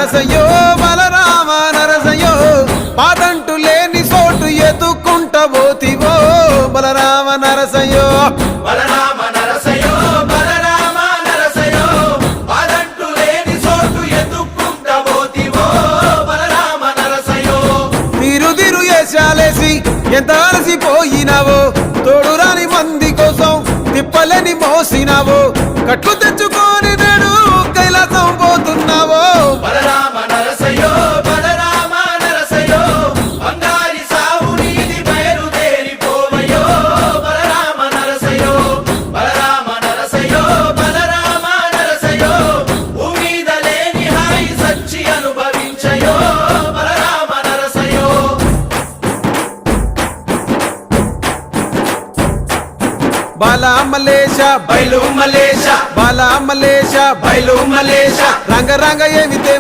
నరసయ్యో బలరామ నరసయ్యో పాదంటు లేని చోటు ఎదుకుంట పోతివో బలరామ నరసయ్యో బలరామ నరసయ్యో బలరామ నరసయ్యో పాదంటు లేని చోటు ఎదుకుంట పోతివో బలరామ నరసయ్యో తిరు ఏసాలేసి ఎంత అలసిపోయినావో తోడురాని మంది కోసం తిప్పలని మోసినావో కట్లు తెచ్చుకొని నేడు కైలాసం పోతున్నావో బలరామ నరసయ్యో బలరామ నరసయ్యో బంగారి సావు నీది బయలుదేరిపోవయ్యో బలరామ నరసయ్యో బలరామ నరసయ్యో బలరామ నరసయ్యో భూమిద లేని హాయి సచ్చి అనుభవించయో బలరామ నరసయ్యో బాలమలేశ బయలు మలేశ బాలమలేశ బయలు మలేశ రంగ రంగ ఏమితే